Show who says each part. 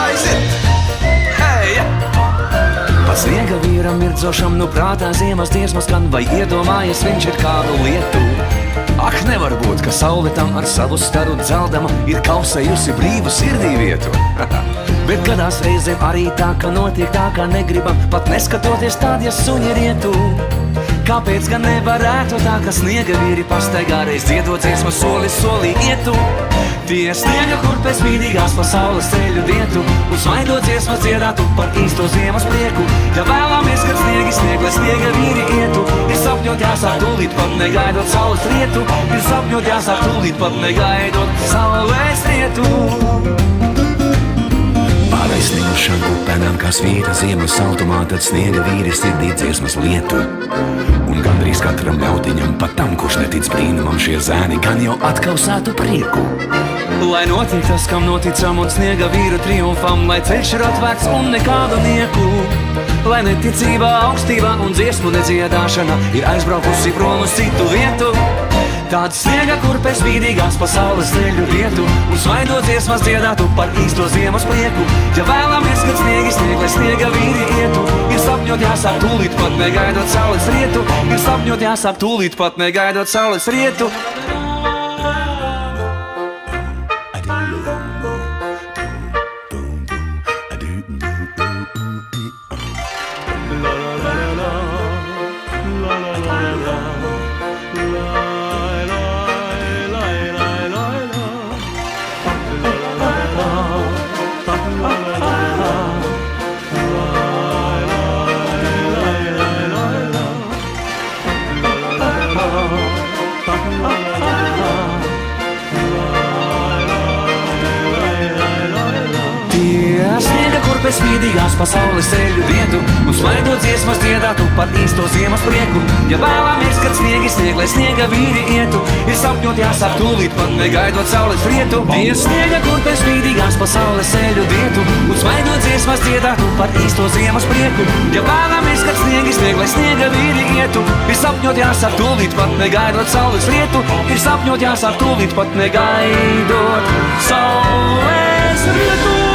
Speaker 1: aiziet! Hei!
Speaker 2: Pats sniega vīram mirdzošam, nu prātā ziemas dziesmas skan, vai iedomājies viņš ir kādu lietu? Ak, nevar būt, ka saule tam ar savu staru dzeldama ir kausējusi brīvu sirdī vietu. Bet gadās reizēm arī tā, ka notiek tā, kā negribam, pat neskatoties tād, ja suņi rietu. Kāpēc gan nevarētu tā, ka sniega vīri pastaigā reiz dziedot dziesmu soli solī ietu? Tie sniega kurpes spīdīgās pa saules ceļu vietu, un smaidot dziesmas dziedātu par īsto ziemas prieku. Ja vēlamies, kad sniegi snieg, lai sniega vīri ietu, ir sapņot jāsāk tūlīt, pat negaidot saules rietu. Ir sapņot jāsāk tūlīt, pat negaidot saules rietu. Pārai sniegušām kupenām, kā svīta ziemas autumā, tad sniega vīri sirdī dziesmas lietu. Un gandrīz katram ļautiņam, pat tam, kurš netic brīnumam, šie zēni gan jau atkausētu prieku. Lai notiek tas, kam noticam, un sniega vīru triumfam, lai ceļš ir atvērts un nekādu nieku. Lai neticībā, augstībā un dziesmu nedziedāšana ir aizbraukusi prom uz citu vietu. Tāds sniega kurpes spīdīgās pa saules ceļu vietu, un smaidot dziesmas dziedātu par īsto ziemas prieku. Ja vēlamies, kad sniegi snieg, lai sniega vīri ietu, ir sapņot jāsāk tūlīt, pat negaidot saules rietu. Ir sapņot jāsāk tūlīt, pat negaidot saules rietu. Spīdīgās pa saules ceļu vietu, un smaidot dziesmas dziedātu par īsto ziemas prieku. Ja vēlamies, kad sniegi snieg, lai sniega vīri ietu, ir sapņot jāsāk tūlīt, pat negaidot saules rietu. Tie sniega kurpes spīdīgās pa saules ceļu vietu, un smaidot dziesmas dziedātu par īsto ziemas prieku. Ja vēlamies, kad sniegi snieg, lai sniega vīri ietu, ir sapņot jāsāk tūlīt, pat negaidot saules rietu. Ir sapņot jāsāk tūlīt, pat negaidot saules rietu.